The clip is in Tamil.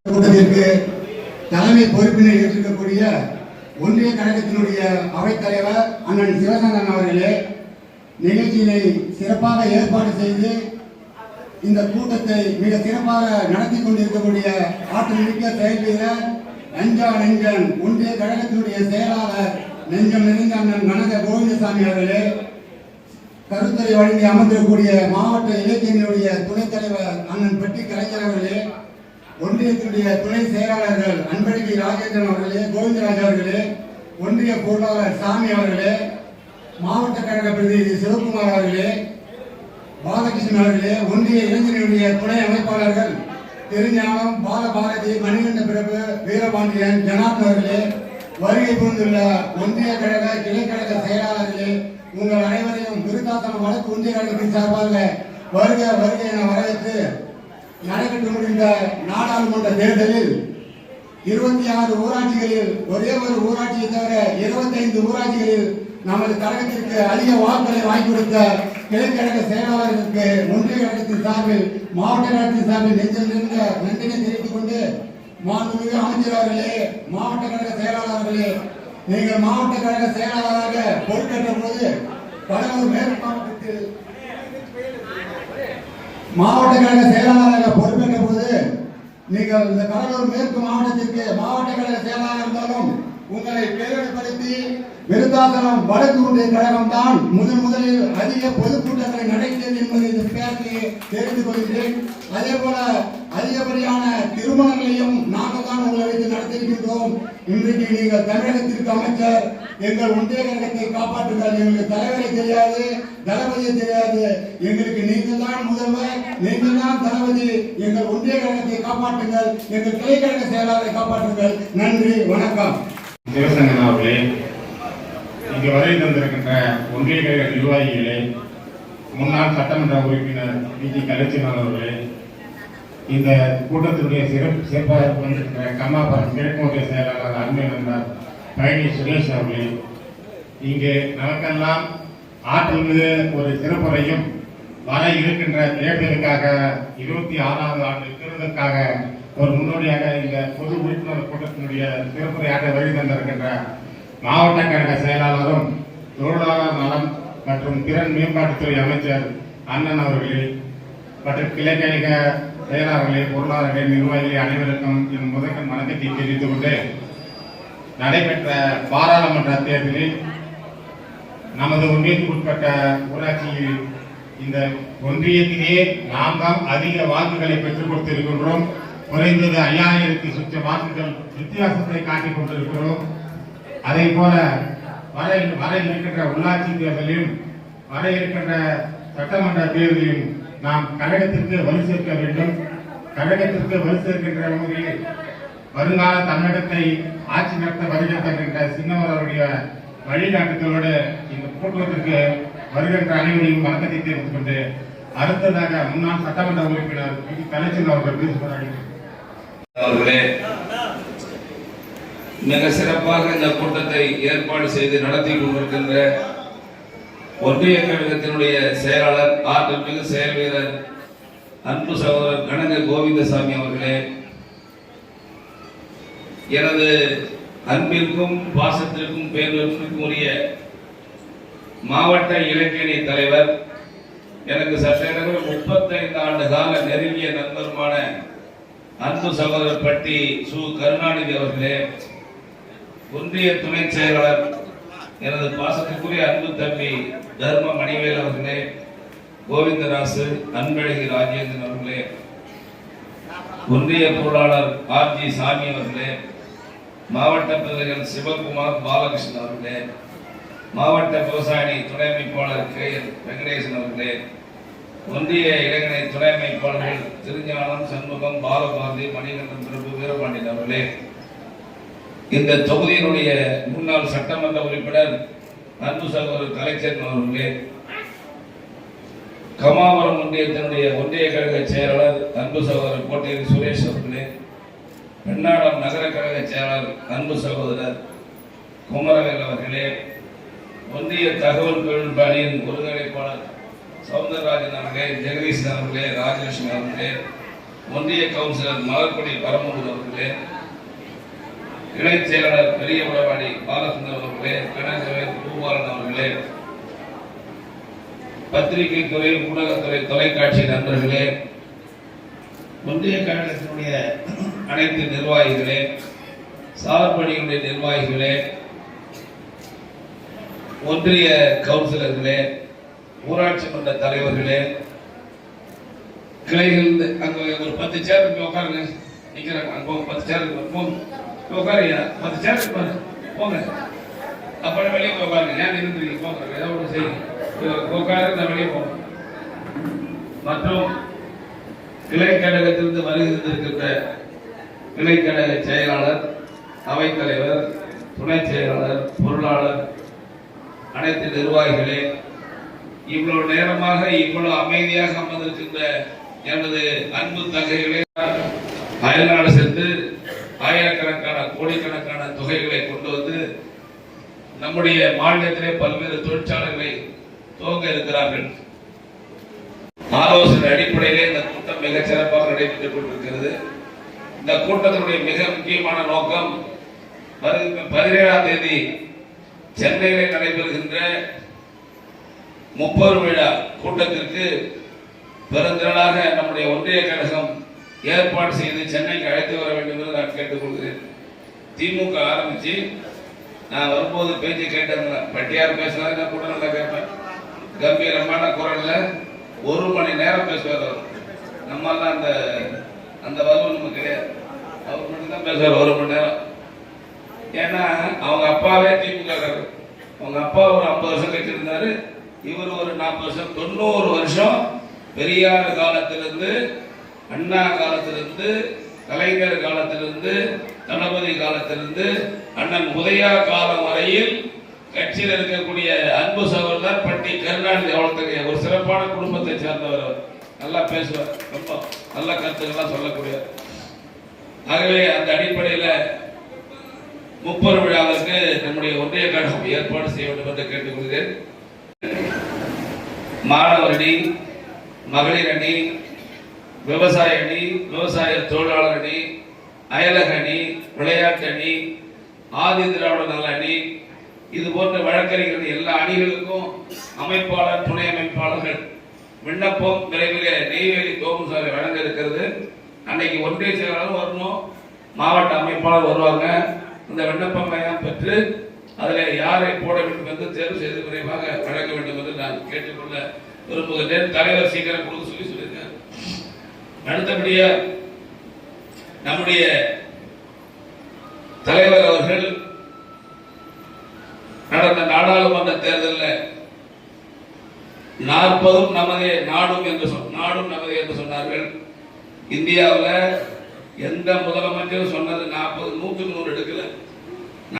கூட்டத்திற்கு தலைமை பொறுப்பினை ஏற்றிருக்கக்கூடிய ஒன்றிய கழகத்தினுடைய அவைத்தலைவர் அண்ணன் சிவசங்கரன் அவர்களே, நிகழ்ச்சியினை சிறப்பாக ஏற்பாடு செய்து இந்த கூட்டத்தை மிக சிறப்பாக நடத்தி கொண்டிருக்கக்கூடிய ஆற்றல் மிக்க செயல் வீரர் அஞ்சா நெஞ்சன் ஒன்றிய கழகத்தினுடைய செயலாளர் நெஞ்சம் நிறைந்த அண்ணன் கனக கோவிந்தசாமி அவர்களே, கருத்துரை வழங்கி அமர்ந்திருக்கக்கூடிய மாவட்ட இலக்கியங்களுடைய துணைத் தலைவர் அண்ணன் பெட்டி கலைஞர் அவர்களே, ஒன்றியத்தினுடைய துணை செயலாளர்கள் அன்பழகி ராஜேந்திரன் அவர்களே, கோவிந்தராஜ் அவர்களே, ஒன்றிய பொருளாளர் சாமி அவர்களே, மாவட்ட கழக பிரதிநிதி சிவகுமார் அவர்களே, பாலகிருஷ்ணன் அவர்களே, ஒன்றிய இளைஞர்களுடைய துணை அமைப்பாளர்கள் திருஞானம், பாலபாரதி, மணிகண்ட பிரபு, வீரபாண்டியன், ஜனார்தன் அவர்களே, வருகை புரிந்துள்ள ஒன்றிய கழக கிளைக்கழக செயலாளர்களே, உங்கள் அனைவரையும் விருத்தாசலம் வடக்கு ஒன்றிய கழகத்தின் சார்பாக வருக வருகை என வரவேற்று நடைபெற்று முடிந்த நாடாளுமன்ற தேர்தலில் 26 ஊராட்சிகளில் ஒரே ஒரு ஊராட்சியை தவிர 25 ஊராட்சிகளில் நமது கழகத்திற்கு அதிக வாக்குகளை வாங்கி கொடுத்த கிளைக்கழக செயலாளர்களுக்கு ஒன்றிய கழகத்தின் சார்பில் மாவட்ட கழகத்தின் சார்பில் நெஞ்சிலிருந்த நன்றினை தெரிவித்துக் கொண்டு, மாண்புமிகு அமைச்சர் அவர்களே, மாவட்ட கழக செயலாளர்களே, நீங்கள் மாவட்ட கழக செயலாளராக பொறுப்பேற்ற போது கடலூர் மேற்கு மாவட்டத்தில் மாவட்ட கழக செயலாளராக பொறுப்பேற்ற போது நீங்கள் இந்த கடலூர் மேற்கு மாவட்டத்திற்கு மாவட்ட கழக செயலாளர் இருந்தாலும் உங்களை பெருமைப்படுத்தி விருத்தாசலம் வடக்கு ஒன்றிய கழகம் தான் முதலில் அதிக பொதுக்கூட்டங்களை நடத்தியது என்பதை இந்த பேரத்திலே தெரிந்து கொள்கிறேன். அதே போல அதிகப்படியான திருமணங்களையும் நாங்கள் தான் உங்களை வைத்து நடத்தியிருக்கின்றோம். இன்றைக்கு நீங்கள் தமிழகத்திற்கு அமைச்சர், எங்கள் ஒன்றிய கழகத்தை காப்பாற்றுங்கள். எங்களுக்கு தலைவரை தெரியாது, தளபதியை தெரியாது, எங்களுக்கு நீங்கள் தான் முதல்வர், நீங்கள் தான் தளபதி. எங்கள் ஒன்றிய கழகத்தை காப்பாற்றுங்கள், எங்கள் கிளைக்கழக செயலாளரை காப்பாற்றுங்கள். நன்றி, வணக்கம். சிவசங்கரன் அவர்களே, இங்கு வருகை தந்திருக்கின்ற ஒன்றிய கழக நிர்வாகிகளே, முன்னாள் சட்டமன்ற உறுப்பினர் வி.ஜி. கலைச்செல்வன் அவர்களே, இந்த கூட்டத்தினுடைய சிறப்பாக வந்திருக்கிற கம்மாபுரம் கிழக்கு ஒன்றிய செயலாளர் அன்பை நண்பர் பழனி சுரேஷ் அவர்களே, இங்கு நமக்கெல்லாம் ஆற்றல் மீது ஒரு சிறப்புரையும் வர இருக்கின்ற தேர்தலுக்காக 26வது ஆண்டு தேர்தலுக்காக ஒரு முன்னோடியாக இந்த பொது உறுப்பினர் கூட்டத்தினுடைய சிறப்புரையாக வருகை தந்திருக்கின்ற மாவட்ட கழக செயலாளரும் தொழிலாளர் நலம் மற்றும் திறன் மேம்பாட்டுத்துறை அமைச்சர் அண்ணன் அவர்களே, மற்றும் கிளைக்கழக செயலாளர்களே, பொருளாளர்களே, நிர்வாகிகளே அனைவருக்கும் என் முதற்கண் வணக்கத்தை தெரிவித்துக் கொண்டு, நடைபெற்ற பாராளுமன்ற தேர்தலில் நமது ஒன்றியத்திற்குட்பட்ட ஊராட்சியில் இந்த ஒன்றியத்திலே நாம் தான் அதிக வாக்குகளை பெற்றுக் கொடுத்திருக்கின்றோம். குறைந்தது 5000 சுற்ற வாக்குகள் வித்தியாசத்தை காட்டிக் கொண்டிருக்கிறோம். அதே போல வர இருக்கின்ற உள்ளாட்சி தேர்தலிலும் வர இருக்கின்ற சட்டமன்ற தேர்தலிலும் நாம் கழகத்திற்கு வலு சேர்க்க வேண்டும். கழகத்திற்கு வலு சேர்க்கின்ற வகையில் வருங்கால தமிழகத்தை ஆட்சி நடத்த வருகின்ற சின்னவர் அவருடைய வழிகாட்டுதலோடு இந்த கூட்டத்திற்கு வருகின்ற அனைவரையும் வணக்கத்தை தெரிவித்துக் கொண்டு, அடுத்ததாக முன்னாள் சட்டமன்ற உறுப்பினர் வி.ஜி. கலைச்செல்வன் அவர்கள் பேசுகிறார்கள். அவர்களே, மிக சிறப்பாக இந்த கூட்டத்தை ஏற்பாடு செய்து நடத்தி கொண்டிருக்கின்ற ஒன்றிய கழகத்தினுடைய செயலாளர் ஆற்றல் மிகு செயல் வீரர் அன்பு சகோதரர் கனக கோவிந்தசாமி அவர்களே, எனது அன்பிற்கும் பாசத்திற்கும் பேருக்கும் உரிய மாவட்ட இலக்கிய தலைவர், எனக்கு சற்றேறவே 35 ஆண்டு கால நெருங்கிய நண்பருமான அன்பு சகோதரர் பட்டி சு. கருணாநிதி அவர்களே, ஒன்றிய துணை செயலாளர் எனது பாசத்திற்குரிய அன்பு தம்பி தர்ம மணிவேல் அவர்களே, கோவிந்தராசு, அன்பழகி ராஜேந்திரன் அவர்களே, ஒன்றிய பொருளாளர் ஆர்.ஜி. சாமி அவர்களே, மாவட்ட பிரதிநிதிகள் சிவகுமார், பாலகிருஷ்ணன் அவர்களே, மாவட்ட விவசாயி துணை அமைப்பாளர் கே.எல். வெங்கடேசன் அவர்களே, ஒன்றிய இளைஞரை துணை அமைப்பாளர்கள் திருஞானம், சண்முகம், பாலபாரதி, மணிகண்டன் பிரபு, வீரபாண்டியன் அவர்களே, இந்த தொகுதியினுடைய முன்னாள் சட்டமன்ற உறுப்பினர் அன்பு சகோதரர் கலைச்செல்வன் அவர்களே, கமாபுரம் ஒன்றியத்தினுடைய ஒன்றிய கழக செயலாளர் அன்பு சகோதரர் கோட்டேரி சுரேஷ் அவர்களே, பெண்ணாடம் நகர கழக செயலாளர் அன்பு சகோதரர் குமரவேல் அவர்களே, ஒன்றிய தகவல் தொழில்நுட்ப அணியின் ஒருங்கிணைப்பாளர் சவுந்தரராஜன் அவர்களே, ஜெகதீசன் அவர்களே, ராஜலட்சுமி அவர்களே, ஒன்றிய கவுன்சிலர் மலர்கொடி பரமபுரம் அவர்களே, இணைச் செயலாளர் பெரிய உடவாடி பாலசுந்தரம் அவர்களே, கணேசவேல் பூபாலன் அவர்களே, பத்திரிகை துறை, ஊடகத்துறை, தொலைக்காட்சி நண்பர்களே, ஒன்றிய கழகத்தினுடைய அனைத்து நிர்வாகிகளே, சார்பணிகளுடைய நிர்வாகிகளே, ஒன்றிய கவுன்சிலர்களே, ஊராட்சி மன்ற தலைவர்களே, கிளைகள் அங்க ஒரு 10 சேர் உட்காருங்க. நிக்கிறாங்க அங்க 10 சேர் போங்க உட்காருங்க. 10 சேர் போங்க. அப்புறம் வெளியே உட்காருங்க. ஏன் நின்றுறீங்க? போங்க, ஏதாவது ஒன்று செய்யுங்க. உட்காரு, நான் வெளியே போங்க. மற்றும் கிளை கழகத்திலிருந்து வருகின்ற கிளை கழக செயலாளர், அவைத்தலைவர், துணை செயலாளர், பொருளாளர், அனைத்து நிர்வாகிகளே, இவ்வளவு நேரமாக இவ்வளவு அமைதியாக அமர்ந்திருக்கின்ற எனது அன்பு தங்கைகளே, அயல்நாடு சென்று ஆயிரக்கணக்கான கோடிக்கணக்கான தொகைகளை கொண்டு வந்து நம்முடைய மாநிலத்திலே பல்வேறு தொழிற்சாலைகளை துவங்க இருக்கிறார்கள். ஆலோசனை அடிப்படையிலே இந்த கூட்டம் மிக சிறப்பாக நடைபெற்றுக் கொண்டிருக்கிறது. இந்த கூட்டத்தினுடைய மிக முக்கியமான நோக்கம், 17ஆம் தேதி சென்னையிலே நடைபெறுகின்ற 30 விழா கூட்டத்திற்கு பெருந்திரளாக நம்முடைய ஒன்றிய கழகம் ஏற்பாடு செய்து சென்னைக்கு அழைத்து வர வேண்டும் என்று நான் கேட்டுக்கொள்கிறேன். திமுக ஆரம்பிச்சு நான் வரும்போது பேச்சு கேட்டேன். பட்டியார் பேசினாரு, நான் கூட நல்லா கேட்பேன். கம்பீரமான குரல்ல 1 மணி நேரம் பேசுவார் அவர். நம்மெல்லாம் அந்த வலுவு நமக்கு கிடையாது. அவர் மட்டும் தான் பேசுவார் 1 மணி நேரம். ஏன்னா அவங்க அப்பாவே திமுக, அவங்க அப்பா ஒரு 50 வருஷம் கழிச்சிருந்தாரு, இவர் ஒரு 40 வருஷம், 90 வருஷம் பெரியார் காலத்திலிருந்து, அண்ணா காலத்திலிருந்து, கலைஞர் காலத்திலிருந்து, தளபதி காலத்திலிருந்து, அண்ணன் உதயா காலம் வரையில் கட்சியில் இருக்கக்கூடிய அன்பு சகோதரர் பட்டி கருணாநிதி அவர்களுடைய ஒரு சிறப்பான குடும்பத்தை சேர்ந்தவர். அவர் நல்லா பேசுவார், ரொம்ப நல்ல கருத்துக்கள்லாம் சொல்லக்கூடியவர். ஆகவே அந்த அடிப்படையில் 30 விழாவிற்கு நம்முடைய ஒன்றிய கழகம் ஏற்பாடு செய்ய வேண்டும் என்று கேட்டுக்கொள்கிறேன். மாணவர் அணி, மகளிர் அணி, விவசாய அணி, விவசாய தொழிலாளர் அணி, அயலக அணி, விளையாட்டு அணி, ஆதி திராவிட நல அணி, இது போன்ற வழக்கறிஞர்கள் எல்லா அணிகளுக்கும் அமைப்பாளர், துணை அமைப்பாளர்கள் விண்ணப்பம் விரைவிலே நெய்வேலி தோப்பு சாலை வழங்க இருக்கிறது. அன்னைக்கு ஒன்றிய செயலாளர் வரணும், மாவட்ட அமைப்பாளர் வருவாங்க. இந்த விண்ணப்பங்களை பெற்று அதில் யாரை போட வேண்டும் என்று தேர்வு செய்து விரைவாக வழங்க வேண்டும் என்று நான் கேட்டுக்கொள்ள விரும்புகிறேன். தலைவர் சீக்கிரம் கொடுக்க சொல்லியிருக்கார். அடுத்தபடியா நம்முடைய தலைவர் அவர்கள் நடந்த நாடாளுமன்ற தேர்தலில் 40 நமதே நாடும் என்று சொன்னார்கள். இந்தியாவில் எந்த முதலமைச்சரும் சொன்னது 40 100க்கு 100 எடுக்கல.